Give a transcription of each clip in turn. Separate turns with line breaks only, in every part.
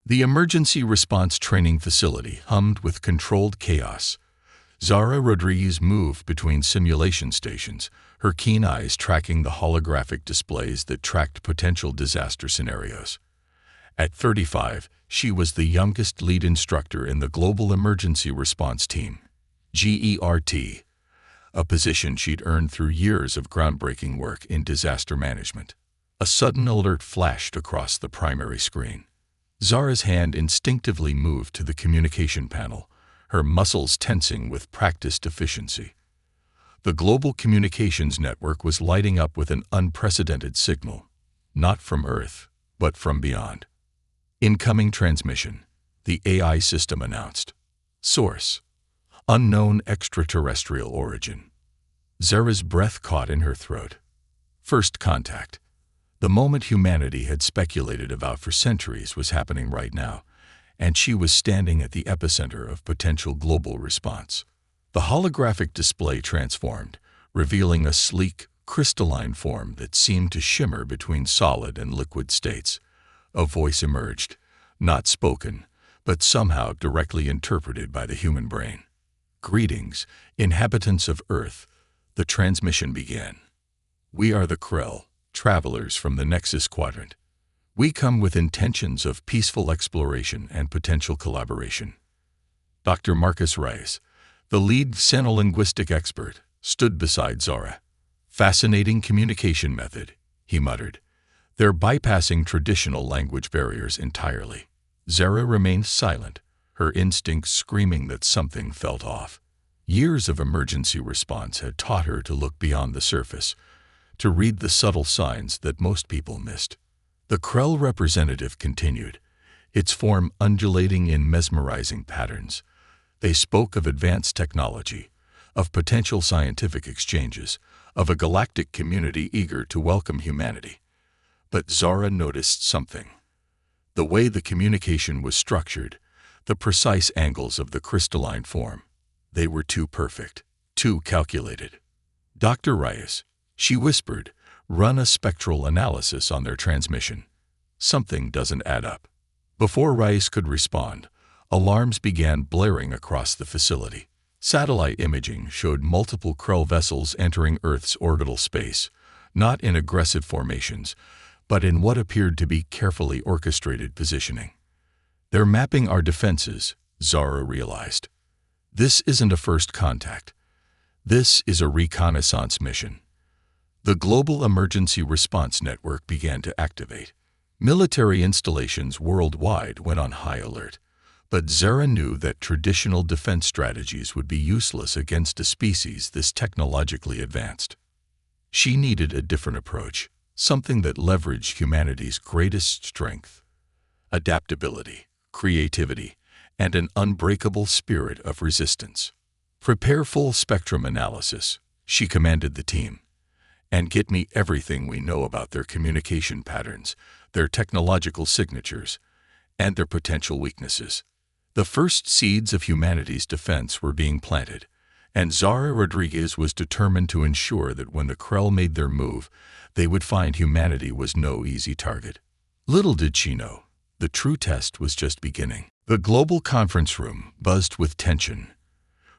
The emergency response training facility hummed with controlled chaos. Zara Rodriguez moved between simulation stations, her keen eyes tracking the holographic displays that tracked potential disaster scenarios. At 35, she was the youngest lead instructor in the Global Emergency Response Team, GERT, a position she'd earned through years of groundbreaking work in disaster management. A sudden alert flashed across the primary screen. Zara's hand instinctively moved to the communication panel, her muscles tensing with practiced efficiency. The global communications network was lighting up with an unprecedented signal, not from Earth, but from beyond. Incoming transmission, the AI system announced. Source: unknown extraterrestrial origin. Zara's breath caught in her throat. First contact. The moment humanity had speculated about for centuries was happening right now, and she was standing at the epicenter of potential global response. The holographic display transformed, revealing a sleek, crystalline form that seemed to shimmer between solid and liquid states. A voice emerged, not spoken, but somehow directly interpreted by the human brain. "Greetings, inhabitants of Earth," the transmission began. "We are the Krell, travelers from the Nexus Quadrant. We come with intentions of peaceful exploration and potential collaboration." Dr. Marcus Rice, the lead xenolinguistic expert, stood beside Zara. "Fascinating communication method," he muttered. "They're bypassing traditional language barriers entirely." Zara remained silent, her instincts screaming that something felt off. Years of emergency response had taught her to look beyond the surface, to read the subtle signs that most people missed. The Krell representative continued, its form undulating in mesmerizing patterns. They spoke of advanced technology, of potential scientific exchanges, of a galactic community eager to welcome humanity. But Zara noticed something. The way the communication was structured, the precise angles of the crystalline form. They were too perfect, too calculated. "Dr. Rice," she whispered, "run a spectral analysis on their transmission. Something doesn't add up." Before Rice could respond, alarms began blaring across the facility. Satellite imaging showed multiple Krell vessels entering Earth's orbital space, not in aggressive formations, but in what appeared to be carefully orchestrated positioning. "They're mapping our defenses," Zara realized. "This isn't a first contact. This is a reconnaissance mission." The Global Emergency Response Network began to activate. Military installations worldwide went on high alert, but Zara knew that traditional defense strategies would be useless against a species this technologically advanced. She needed a different approach, something that leveraged humanity's greatest strength: adaptability, creativity, and an unbreakable spirit of resistance. "Prepare full spectrum analysis," she commanded the team, "and get me everything we know about their communication patterns, their technological signatures, and their potential weaknesses." The first seeds of humanity's defense were being planted, and Zara Rodriguez was determined to ensure that when the Krell made their move, they would find humanity was no easy target. Little did she know, the true test was just beginning. The global conference room buzzed with tension.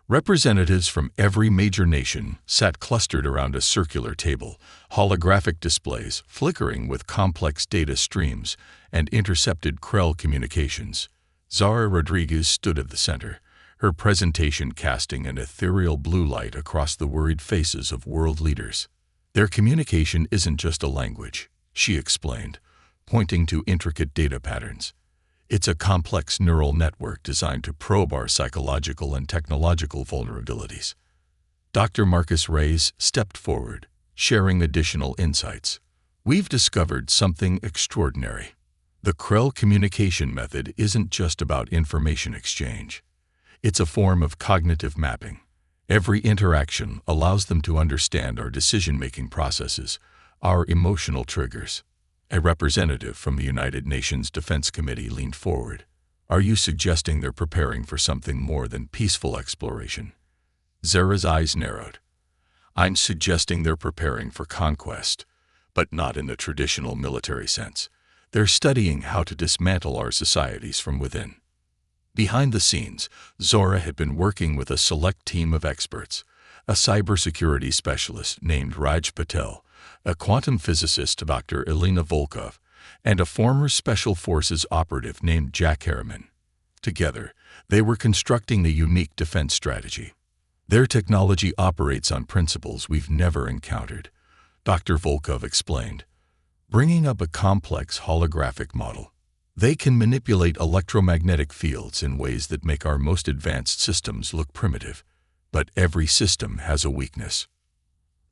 Representatives from every major nation sat clustered around a circular table, holographic displays flickering with complex data streams and intercepted Krell communications. Zara Rodriguez stood at the center, her presentation casting an ethereal blue light across the worried faces of world leaders. "Their communication isn't just a language," she explained, pointing to intricate data patterns. "It's a complex neural network designed to probe our psychological and technological vulnerabilities." Dr. Marcus Rice stepped forward, sharing additional insights. "We've discovered something extraordinary. The Krell communication method isn't just about information exchange. It's a form of cognitive mapping. Every interaction allows them to understand our decision-making processes, our emotional triggers." A representative from the United Nations Defense Committee leaned forward. "Are you suggesting they're preparing for something more than peaceful exploration?" Zara's eyes narrowed. "I'm suggesting they're preparing for conquest, but not in the traditional military sense. They're studying how to dismantle our societies from within. Behind the scenes, Zora had been working with a select team of experts, a cybersecurity specialist named Raj Patel, a quantum physicist Dr. Elena Volkov, and a former Special Forces operative named Jack Harriman. Together, they were constructing a unique defense strategy. Their technology operates on principles we've never encountered, Dr. Volkov explained, bringing up a complex holographic model. They can manipulate electromagnetic fields in ways that make our most advanced systems look primitive. But every system has a weakness.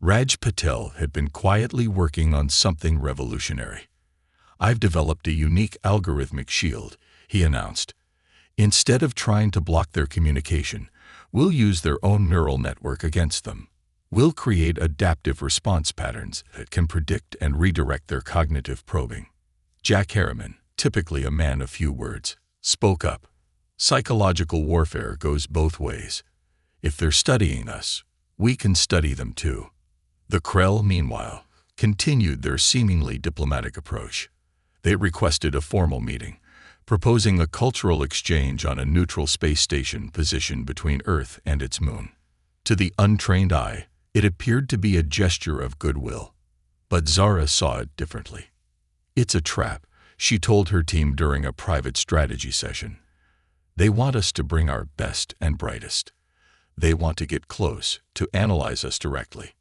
Raj Patel had been quietly working on something revolutionary. "I've developed a unique algorithmic shield," he announced. "Instead of trying to block their communication, we'll use their own neural network against them. We'll create adaptive response patterns that can predict and redirect their cognitive probing." Jack Harriman, typically a man of few words, spoke up. "Psychological warfare goes both ways. If they're studying us, we can study them too." The Krell, meanwhile, continued their seemingly diplomatic approach. They requested a formal meeting, proposing a cultural exchange on a neutral space station positioned between Earth and its moon. To the untrained eye, it appeared to be a gesture of goodwill. But Zara saw it differently. "It's a trap," she told her team during a private strategy session. "They want us to bring our best and brightest. They want to get close, to analyze us directly."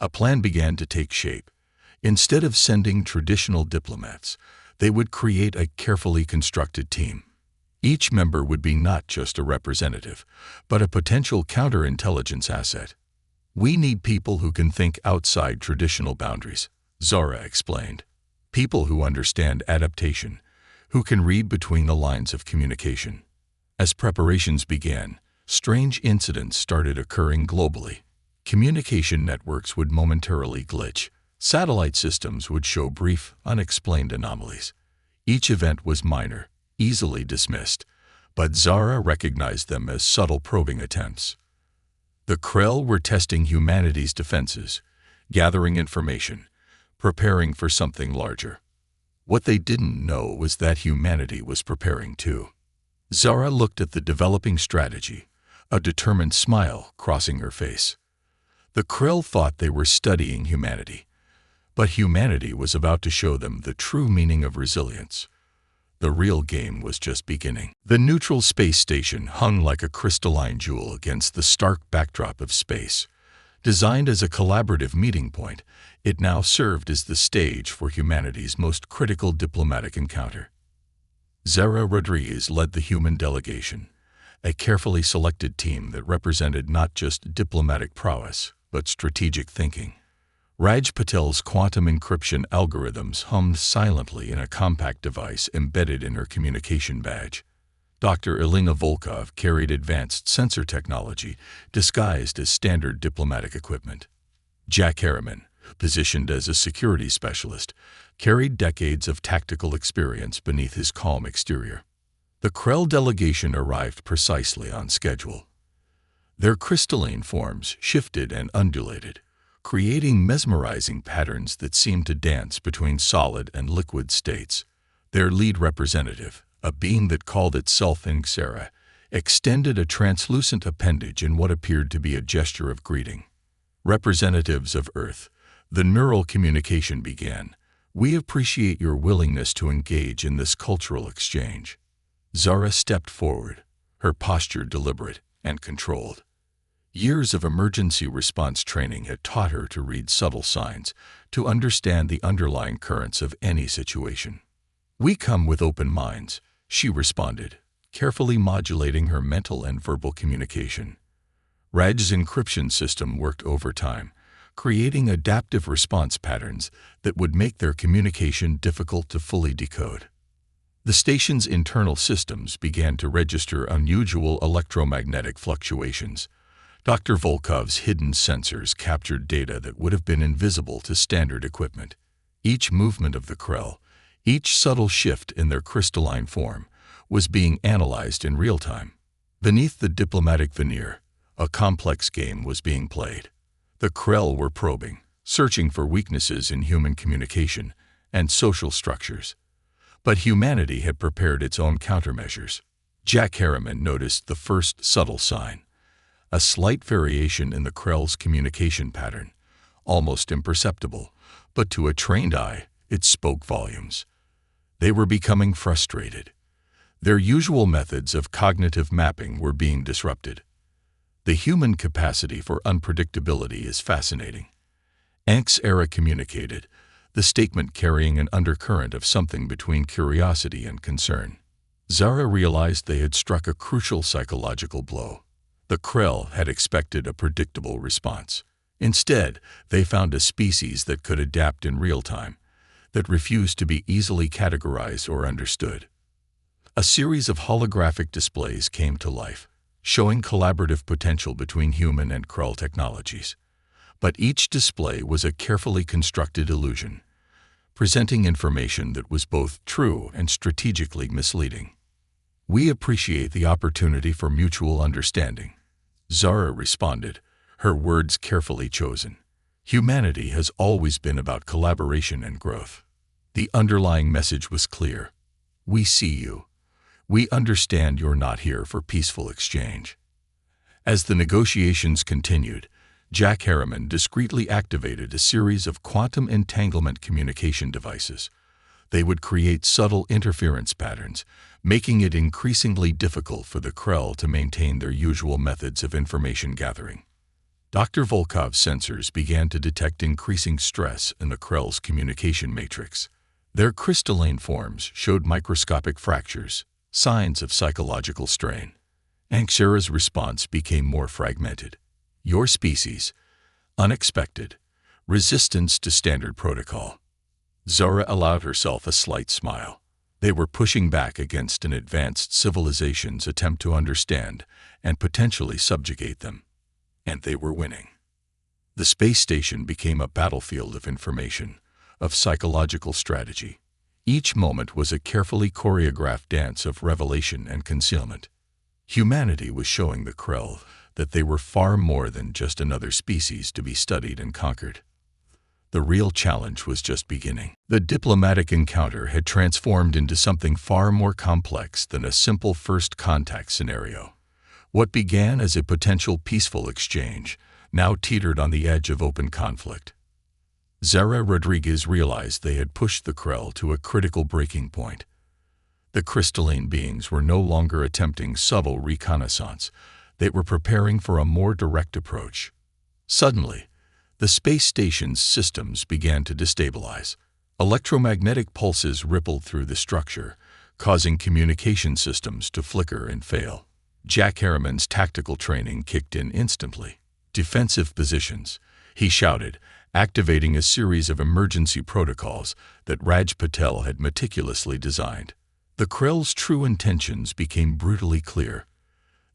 A plan began to take shape. Instead of sending traditional diplomats, they would create a carefully constructed team. Each member would be not just a representative, but a potential counterintelligence asset. "We need people who can think outside traditional boundaries," Zara explained. "People who understand adaptation, who can read between the lines of communication." As preparations began, strange incidents started occurring globally. Communication networks would momentarily glitch. Satellite systems would show brief, unexplained anomalies. Each event was minor, easily dismissed, but Zara recognized them as subtle probing attempts. The Krell were testing humanity's defenses, gathering information, preparing for something larger. What they didn't know was that humanity was preparing too. Zara looked at the developing strategy, a determined smile crossing her face. The Krell thought they were studying humanity, but humanity was about to show them the true meaning of resilience. The real game was just beginning. The neutral space station hung like a crystalline jewel against the stark backdrop of space. Designed as a collaborative meeting point, it now served as the stage for humanity's most critical diplomatic encounter. Zara Rodriguez led the human delegation, a carefully selected team that represented not just diplomatic prowess, but strategic thinking. Raj Patel's quantum encryption algorithms hummed silently in a compact device embedded in her communication badge. Dr. Elena Volkov carried advanced sensor technology disguised as standard diplomatic equipment. Jack Harriman, positioned as a security specialist, carried decades of tactical experience beneath his calm exterior. The Krell delegation arrived precisely on schedule. Their crystalline forms shifted and undulated, creating mesmerizing patterns that seemed to dance between solid and liquid states. Their lead representative, a being that called itself Ingxera, extended a translucent appendage in what appeared to be a gesture of greeting. "Representatives of Earth," the neural communication began, "we appreciate your willingness to engage in this cultural exchange." Zara stepped forward, her posture deliberate and controlled. Years of emergency response training had taught her to read subtle signs, to understand the underlying currents of any situation. "We come with open minds," she responded, carefully modulating her mental and verbal communication. Raj's encryption system worked overtime, creating adaptive response patterns that would make their communication difficult to fully decode. The station's internal systems began to register unusual electromagnetic fluctuations. Dr. Volkov's hidden sensors captured data that would have been invisible to standard equipment. Each movement of the Krell, each subtle shift in their crystalline form, was being analyzed in real time. Beneath the diplomatic veneer, a complex game was being played. The Krell were probing, searching for weaknesses in human communication and social structures. But humanity had prepared its own countermeasures. Jack Harriman noticed the first subtle sign, a slight variation in the Krell's communication pattern, almost imperceptible, but to a trained eye, it spoke volumes. They were becoming frustrated. Their usual methods of cognitive mapping were being disrupted. The human capacity for unpredictability is fascinating. Era communicated, the statement carrying an undercurrent of something between curiosity and concern. Zara realized they had struck a crucial psychological blow. The Krell had expected a predictable response. Instead, they found a species that could adapt in real time, that refused to be easily categorized or understood. A series of holographic displays came to life, showing collaborative potential between human and Krell technologies. But each display was a carefully constructed illusion, presenting information that was both true and strategically misleading. "We appreciate the opportunity for mutual understanding," Zara responded, her words carefully chosen. Humanity has always been about collaboration and growth. The underlying message was clear. "We see you. We understand you're not here for peaceful exchange." As the negotiations continued, Jack Harriman discreetly activated a series of quantum entanglement communication devices. They would create subtle interference patterns, making it increasingly difficult for the Krell to maintain their usual methods of information gathering. Dr. Volkov's sensors began to detect increasing stress in the Krell's communication matrix. Their crystalline forms showed microscopic fractures, signs of psychological strain. Zara's response became more fragmented. "Your species, unexpected, resistance to standard protocol." Zara allowed herself a slight smile. They were pushing back against an advanced civilization's attempt to understand and potentially subjugate them. And they were winning. The space station became a battlefield of information, of psychological strategy. Each moment was a carefully choreographed dance of revelation and concealment. Humanity was showing the Krell that they were far more than just another species to be studied and conquered. The real challenge was just beginning. The diplomatic encounter had transformed into something far more complex than a simple first contact scenario. What began as a potential peaceful exchange now teetered on the edge of open conflict. Zara Rodriguez realized they had pushed the Krell to a critical breaking point. The crystalline beings were no longer attempting subtle reconnaissance. They were preparing for a more direct approach. Suddenly, the space station's systems began to destabilize. Electromagnetic pulses rippled through the structure, causing communication systems to flicker and fail. Jack Harriman's tactical training kicked in instantly. "Defensive positions," he shouted, activating a series of emergency protocols that Raj Patel had meticulously designed. The Krell's true intentions became brutally clear.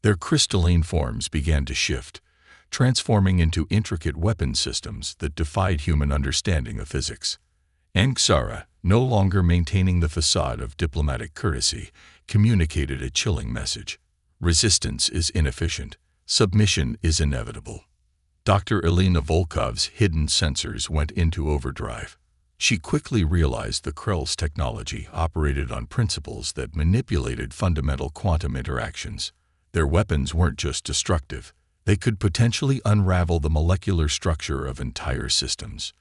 Their crystalline forms began to shift, transforming into intricate weapon systems that defied human understanding of physics. Zara, no longer maintaining the facade of diplomatic courtesy, communicated a chilling message. "Resistance is inefficient. Submission is inevitable." Dr. Elena Volkov's hidden sensors went into overdrive. She quickly realized the Krell's technology operated on principles that manipulated fundamental quantum interactions. Their weapons weren't just destructive. They could potentially unravel the molecular structure of entire systems.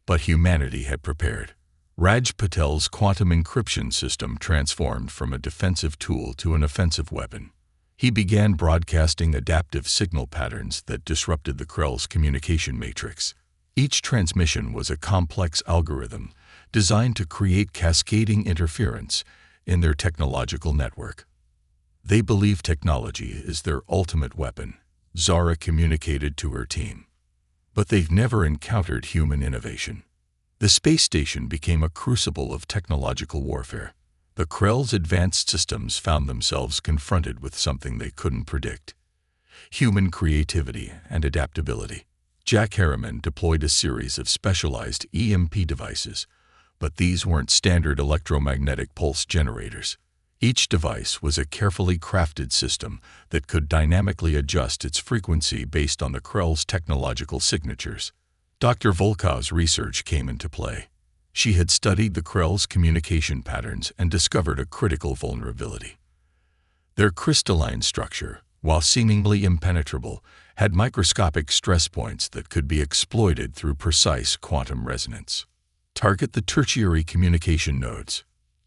But humanity had prepared. Raj Patel's quantum encryption system transformed from a defensive tool to an offensive weapon. He began broadcasting adaptive signal patterns that disrupted the Krell's communication matrix. Each transmission was a complex algorithm designed to create cascading interference in their technological network. "They believe technology is their ultimate weapon," Zara communicated to her team. "But they've never encountered human innovation." The space station became a crucible of technological warfare. The Krell's advanced systems found themselves confronted with something they couldn't predict: human creativity and adaptability. Jack Harriman deployed a series of specialized EMP devices, but these weren't standard electromagnetic pulse generators. Each device was a carefully crafted system that could dynamically adjust its frequency based on the Krell's technological signatures. Dr. Volkov's research came into play. She had studied the Krell's communication patterns and discovered a critical vulnerability. Their crystalline structure, while seemingly impenetrable, had microscopic stress points that could be exploited through precise quantum resonance. "Target the tertiary communication nodes,"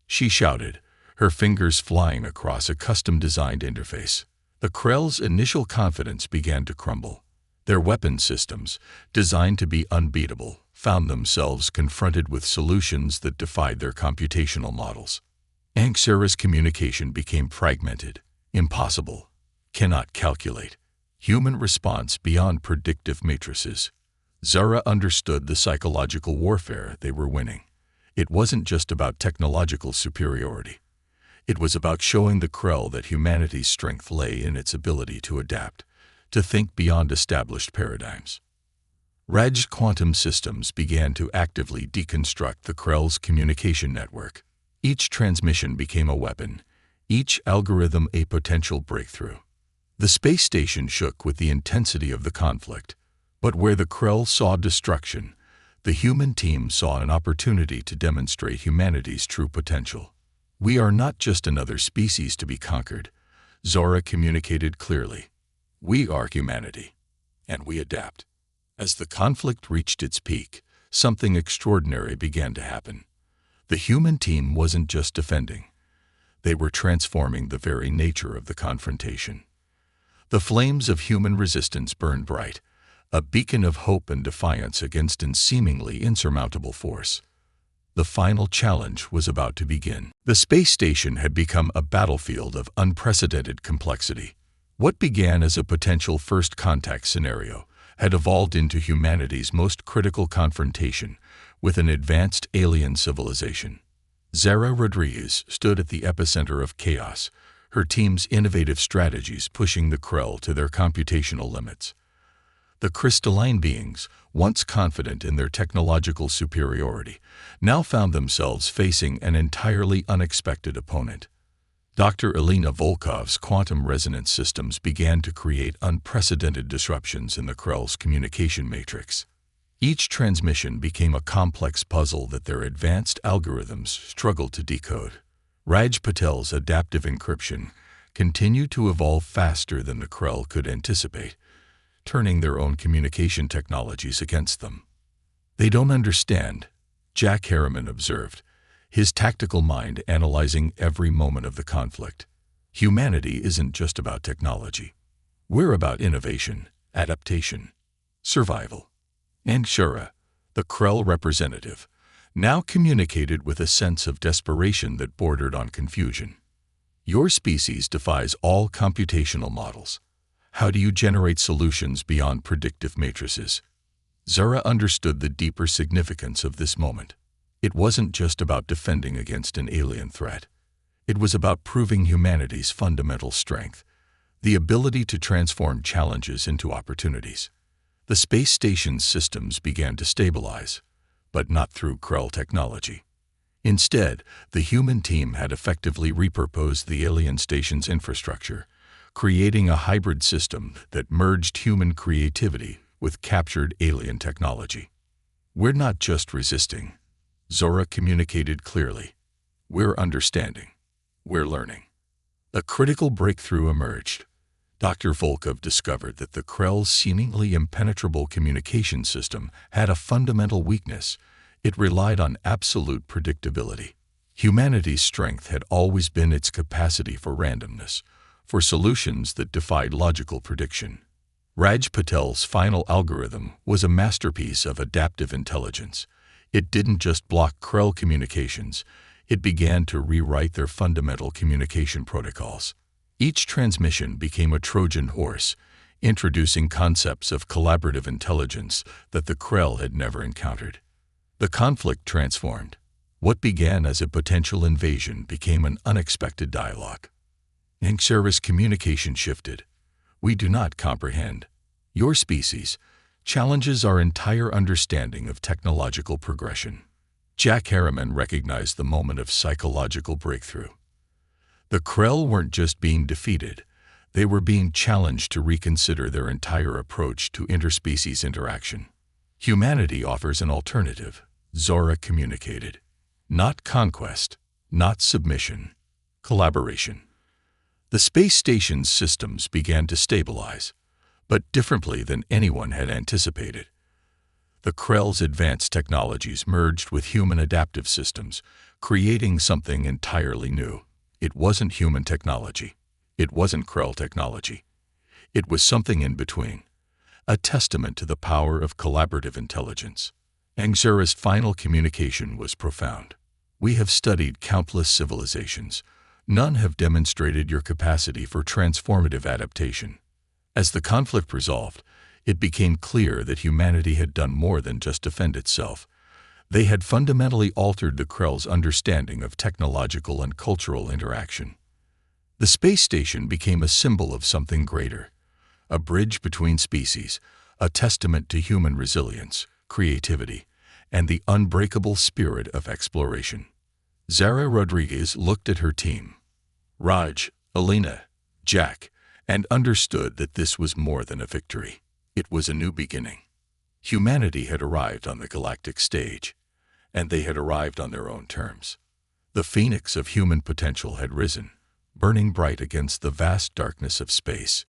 she shouted, her fingers flying across a custom-designed interface. The Krell's initial confidence began to crumble. Their weapon systems, designed to be unbeatable, found themselves confronted with solutions that defied their computational models. Anxera's communication became fragmented, impossible, cannot calculate. Human response beyond predictive matrices. Zara understood the psychological warfare they were winning. It wasn't just about technological superiority. It was about showing the Krell that humanity's strength lay in its ability to adapt, to think beyond established paradigms. Raj's quantum systems began to actively deconstruct the Krell's communication network. Each transmission became a weapon, each algorithm a potential breakthrough. The space station shook with the intensity of the conflict, but where the Krell saw destruction, the human team saw an opportunity to demonstrate humanity's true potential. "We are not just another species to be conquered," Zora communicated clearly. "We are humanity, and we adapt." As the conflict reached its peak, something extraordinary began to happen. The human team wasn't just defending. They were transforming the very nature of the confrontation. The flames of human resistance burned bright, a beacon of hope and defiance against a seemingly insurmountable force. The final challenge was about to begin. The space station had become a battlefield of unprecedented complexity. What began as a potential first contact scenario had evolved into humanity's most critical confrontation with an advanced alien civilization. Zara Rodriguez stood at the epicenter of chaos, her team's innovative strategies pushing the Krell to their computational limits. The crystalline beings, once confident in their technological superiority, now found themselves facing an entirely unexpected opponent. Dr. Elena Volkov's quantum resonance systems began to create unprecedented disruptions in the Krell's communication matrix. Each transmission became a complex puzzle that their advanced algorithms struggled to decode. Raj Patel's adaptive encryption continued to evolve faster than the Krell could anticipate, turning their own communication technologies against them. "They don't understand," Jack Harriman observed, his tactical mind analyzing every moment of the conflict. "Humanity isn't just about technology. We're about innovation, adaptation, survival." Angshara, the Krell representative, now communicated with a sense of desperation that bordered on confusion. "Your species defies all computational models. How do you generate solutions beyond predictive matrices?" Zara understood the deeper significance of this moment. It wasn't just about defending against an alien threat. It was about proving humanity's fundamental strength, the ability to transform challenges into opportunities. The space station's systems began to stabilize, but not through Krell technology. Instead, the human team had effectively repurposed the alien station's infrastructure, creating a hybrid system that merged human creativity with captured alien technology. "We're not just resisting," Zora communicated clearly. "We're understanding. We're learning." A critical breakthrough emerged. Dr. Volkov discovered that the Krell's seemingly impenetrable communication system had a fundamental weakness. It relied on absolute predictability. Humanity's strength had always been its capacity for randomness, for solutions that defied logical prediction. Raj Patel's final algorithm was a masterpiece of adaptive intelligence. It didn't just block Krell communications, it began to rewrite their fundamental communication protocols. Each transmission became a Trojan horse, introducing concepts of collaborative intelligence that the Krell had never encountered. The conflict transformed. What began as a potential invasion became an unexpected dialogue. Angshara's communication shifted. "We do not comprehend. Your species challenges our entire understanding of technological progression." Jack Harriman recognized the moment of psychological breakthrough. The Krell weren't just being defeated, they were being challenged to reconsider their entire approach to interspecies interaction. "Humanity offers an alternative," Zara communicated. Not conquest, not submission, collaboration. The space station's systems began to stabilize, but differently than anyone had anticipated. The Krell's advanced technologies merged with human adaptive systems, creating something entirely new. It wasn't human technology. It wasn't Krell technology. It was something in between, a testament to the power of collaborative intelligence. Zara's final communication was profound. We have studied countless civilizations. None have demonstrated your capacity for transformative adaptation. As the conflict resolved, it became clear that humanity had done more than just defend itself. They had fundamentally altered the Krell's understanding of technological and cultural interaction. The space station became a symbol of something greater, a bridge between species, a testament to human resilience, creativity, and the unbreakable spirit of exploration. Zara Rodriguez looked at her team, Raj, Alina, Jack, and understood that this was more than a victory. It was a new beginning. Humanity had arrived on the galactic stage, and they had arrived on their own terms. The phoenix of human potential had risen, burning bright against the vast darkness of space.